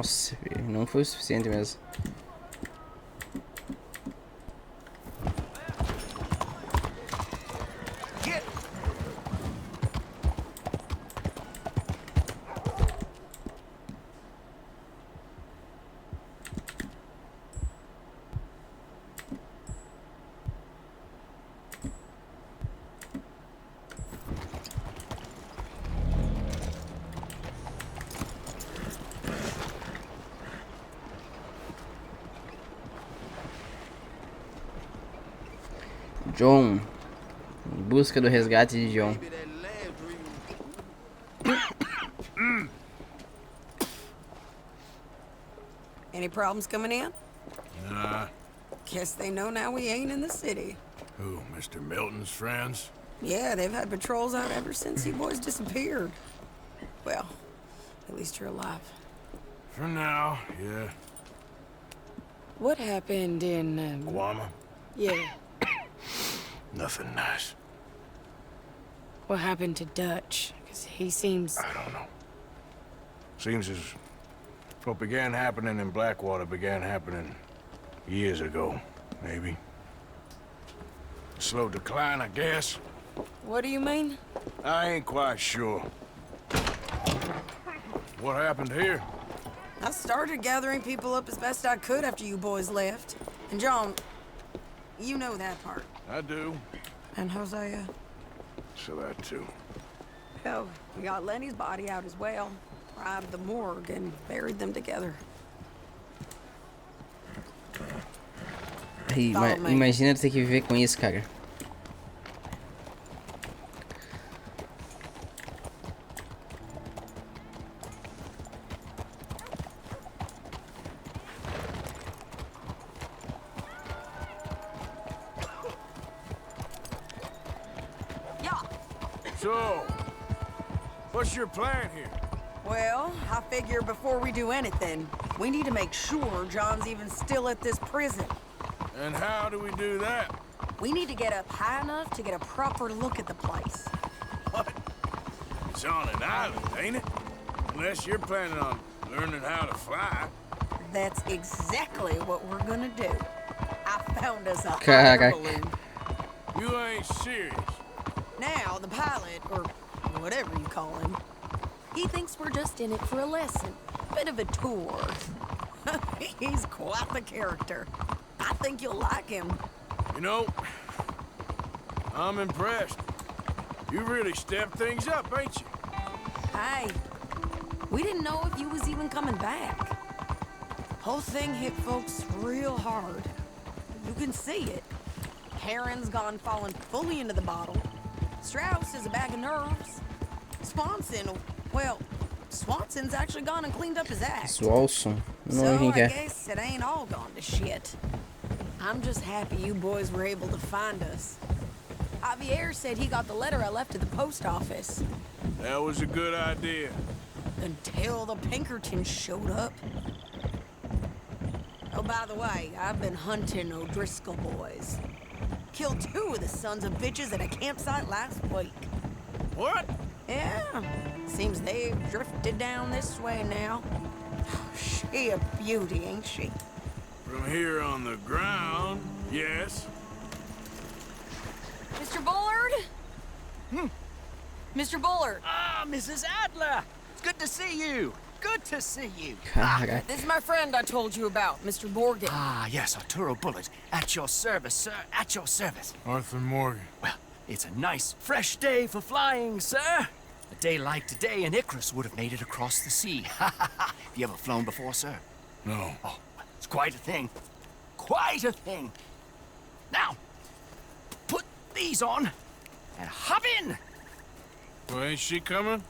Nossa, não foi o suficiente mesmo. John, em busca do resgate de John. Any problems coming in? Nah. Guess they know now we ain't in the city. Who, Mr. Milton's friends? Yeah, they've had patrols out ever since you boys disappeared. Well, at least you're alive. For now, yeah. What happened in, Guama? Yeah. Nothing nice. What happened to Dutch? Because he seems... I don't know. Seems as what began happening in Blackwater began happening years ago, maybe. Slow decline, I guess. What do you mean? I ain't quite sure. What happened here? I started gathering people up as best I could after you boys left. And John, you know that part. I do. And Hosea? So that too. Hell, we got Lenny's body out as well. Robbed the morgue and buried them together. Aí, imagina ter que viver com isso, cara. So, what's your plan here? Well, I figure before we do anything, we need to make sure John's even still at this prison. And how do we do that? We need to get up high enough to get a proper look at the place. What? It's on an island, ain't it? Unless you're planning on learning how to fly. That's exactly what we're gonna do. I found us a hot Caraca. air balloon. You ain't serious. Now, the pilot, or whatever you call him, he thinks we're just in it for a lesson. Bit of a tour. He's quite the character. I think you'll like him. You know, I'm impressed. You really stepped things up, ain't you? Hey, we didn't know if you was even coming back. Whole thing hit folks real hard. You can see it. Heron's gone falling fully into the bottle. Strauss is a bag of nerves. Swanson, well, Swanson's actually gone and cleaned up his act. Swanson. So I guess it ain't all gone to shit. I'm just happy you boys were able to find us. Javier said he got the letter I left at the post office. That was a good idea. Until the Pinkertons showed up. Oh, by the way, I've been hunting O'Driscoll boys. Killed 2 of the sons of bitches at a campsite last week. What? Yeah, seems they've drifted down this way now. She a beauty, ain't she? From here on the ground, yes. Mr. Bullard? Mr. Bullard. Ah, Mrs. Adler! It's good to see you. Good to see you. Caraca. This is my friend I told you about, Mr. Morgan. Ah, yes, Arturo Bullard. At your service, sir. At your service. Arthur Morgan. Well, it's a nice, fresh day for flying, sir. A day like today, an Icarus would have made it across the sea. Have you ever flown before, sir? No. Oh, it's quite a thing. Quite a thing. Now, put these on and hop in. Well, ain't she coming?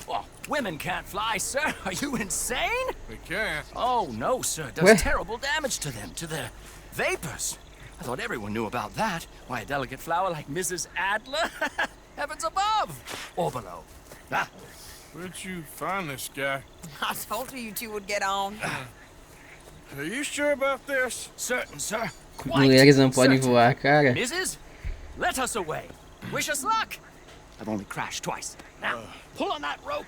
Well, women can't fly, sir. Are you insane? They can't. Oh, no, sir. Does What? terrible damage to them, to their vapors. I thought everyone knew about that. Why, a delicate flower like Mrs. Adler? Heavens above. Or below. Ah, Where'd you find this guy? I told you 2 would get on. Are you sure about this? certain, sir. Quite Mulheres não podem certain. voar, cara. Mrs., let us away. Wish us luck. I've only crashed twice. Now, pull on that rope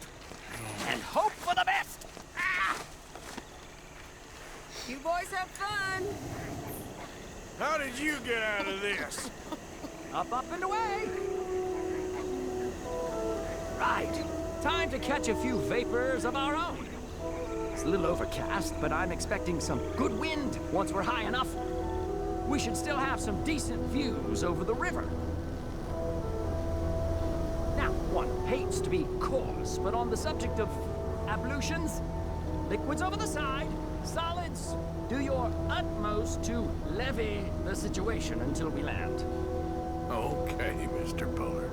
and hope for the best. Ah! You boys have fun. How did you get out of this? Up, and away! Right. Time to catch a few vapors of our own. It's a little overcast, but I'm expecting some good wind once we're high enough. We should still have some decent views over the river. Now, one hates to be coarse, but on the subject of ablutions, liquids over the side, solids, do your utmost to levy the situation until we land. Okay, Mr. Bullard.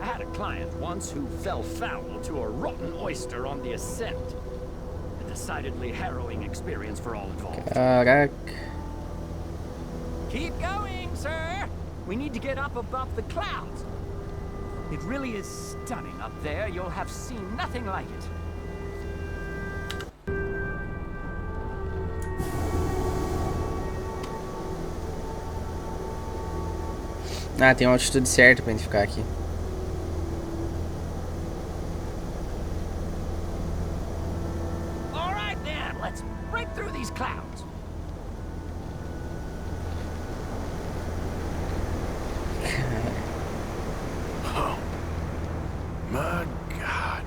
I had a client once who fell foul to a rotten oyster on the ascent. A decidedly harrowing experience for all involved. Caraca. Keep going, sir. We need to get up above the clouds. It really is stunning up there. You'll have seen nothing like it. Ah, tem uma altitude certa pra gente ficar aqui. All right, then. Let's break through these clouds. Oh, my God.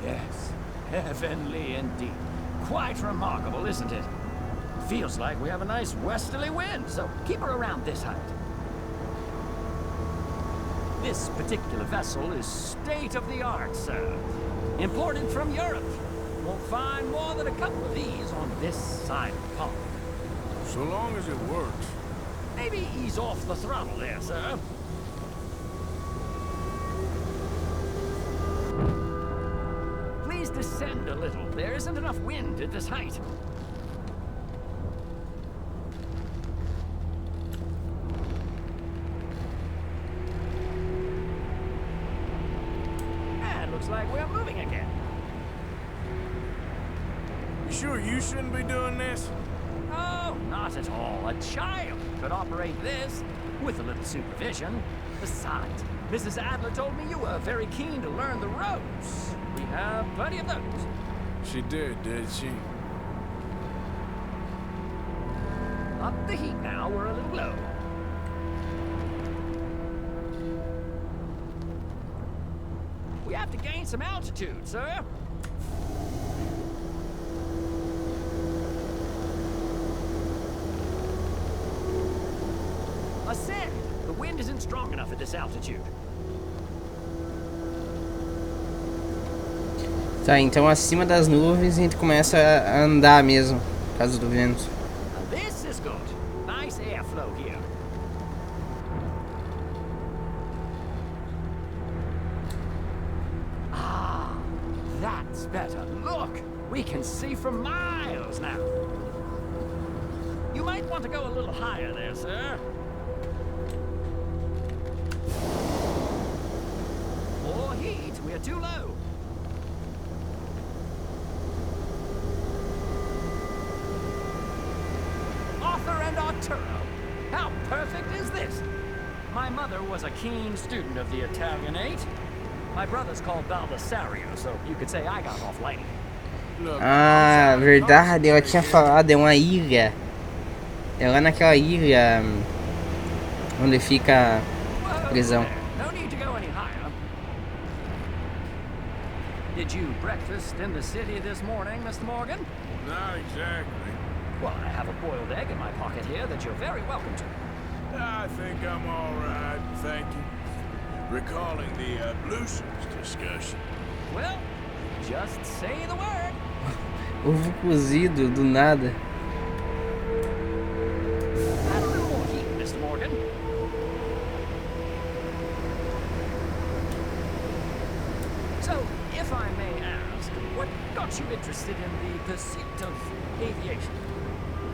Yes, heavenly indeed. Quite remarkable, isn't it? Feels like we have a nice westerly wind, so keep her around this height. This particular vessel is state-of-the-art, sir. Imported from Europe. Won't find more than a couple of these on this side of the pond. So long as it works. Maybe ease off the throttle there, sir. Please descend a little. There isn't enough wind at this height. Looks like we're moving again. You sure you shouldn't be doing this? Oh, not at all. A child could operate this with a little supervision. Besides, Mrs. Adler told me you were very keen to learn the ropes. We have plenty of those. She did she? Up the heat now. We're a little low. We have to gain some altitude, sir. Ascend. The wind isn't strong enough at this altitude. Tá, então acima das nuvens a gente começa a andar mesmo, por causa do vento. Now this is good. Nice airflow here. That's better. Look! We can see for miles now. You might want to go a little higher there, sir. More heat. We're too low. Arthur and Arturo. How perfect is this? My mother was a keen student of the Italianate. My brother's called Baldasario, so you could say I got off lightly. Ah, verdade, eu tinha falado, é uma ilha. É lá naquela ilha onde fica a prisão. No need to go any higher. Did you breakfast in the city this morning, Mr. Morgan? Not exactly. Well, I have a boiled egg in my pocket here that you're very welcome to. I think I'm all right, thank you. Recalling the ablutions discussion. Well, just say the word. Ovo cozido, do nada. Add a little more heat, Mr. Morgan. So, if I may ask, what got you interested in the pursuit of aviation?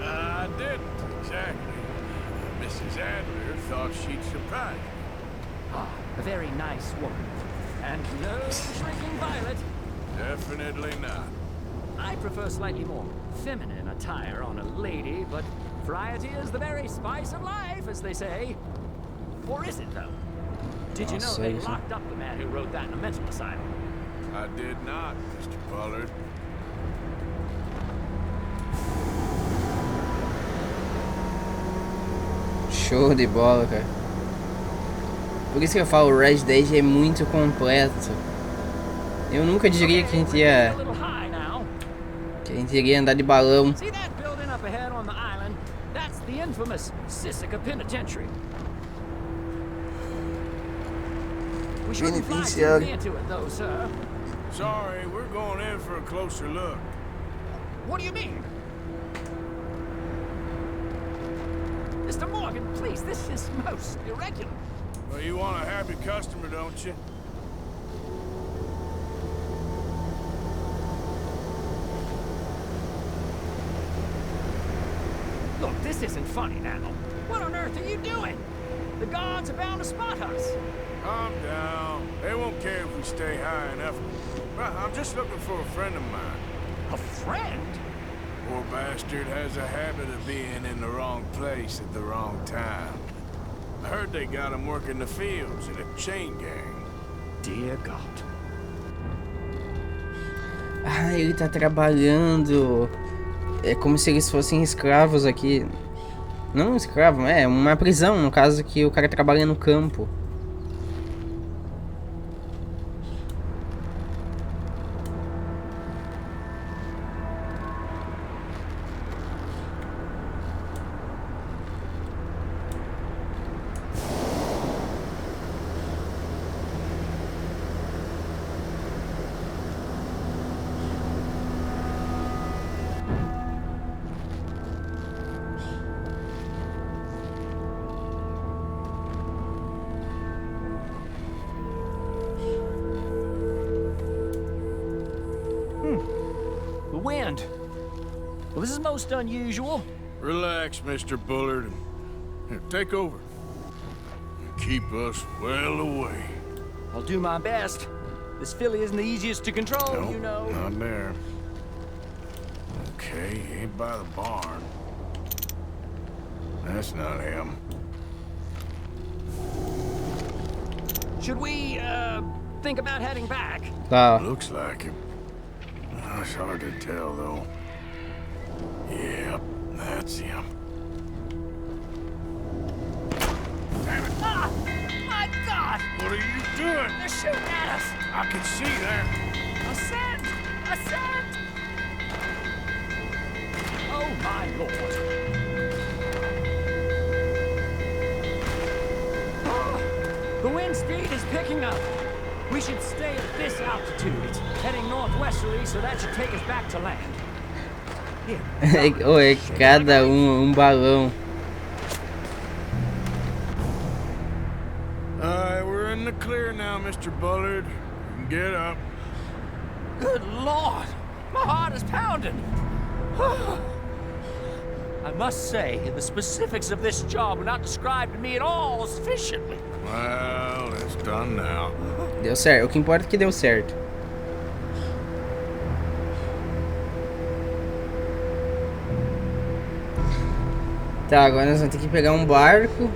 I didn't, exactly. Mrs. Adler thought she'd surprise you. Ah, a very nice woman. And no shrinking violet. Definitely not. I prefer slightly more feminine attire on a lady, but variety is the very spice of life, as they say. Or is it, though? Did you know they locked up the man who wrote that in a mental asylum? I did not, Mr. Pollard. Show de bola, cara. Por isso que eu falo, o Red Dead é muito completo. Eu nunca diria que a gente ia... que a gente iria andar de balão. See that building up ahead on the island? That's the infamous Sisika Penitentiary. We shouldn't fly too near to it, though, sir. Sorry, we're going in for a closer look. What do you mean? Mr. Morgan, please, this is most irregular. Well, you want a happy customer, don't you? Look, this isn't funny now. What on earth are you doing? The guards are bound to spot us. Calm down. They won't care if we stay high enough. Well, I'm just looking for a friend of mine. A friend? Poor bastard has a habit of being in the wrong place at the wrong time. I heard they got him working the fields in a chain gang. Dear God. Ah, ele tá trabalhando. É como se eles fossem escravos aqui. Não escravo, é uma prisão, no caso que o cara trabalha no campo. The wind. Well, this is most unusual. Relax, Mr. Bullard. Here, take over. Keep us well away. I'll do my best. This filly isn't the easiest to control, Nope, you know. not there. Okay, ain't by the barn. That's not him. Should we, think about heading back? Tá. Looks like him. It's hard to tell, though. Yep, that's him. Damn it! Ah! My God! What are you doing? They're shooting at us! I can see that. Ascend! Ascend! Oh, my Lord. Ah, the wind speed is picking up. We should stay at this altitude. It's heading northwesterly, so that should take us back to land. Here. Oh, é cada um balão. We're in the clear now, Mr. Bullard. You can get up. Good Lord! My heart is pounding. I must say, the specifics of this job were not described to me at all sufficiently. Well, it's done now. Deu certo. O que importa é que deu certo. Tá, agora nós vamos ter que pegar um barco.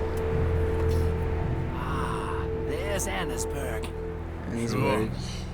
Ah, there's Annesburg. Annesburg.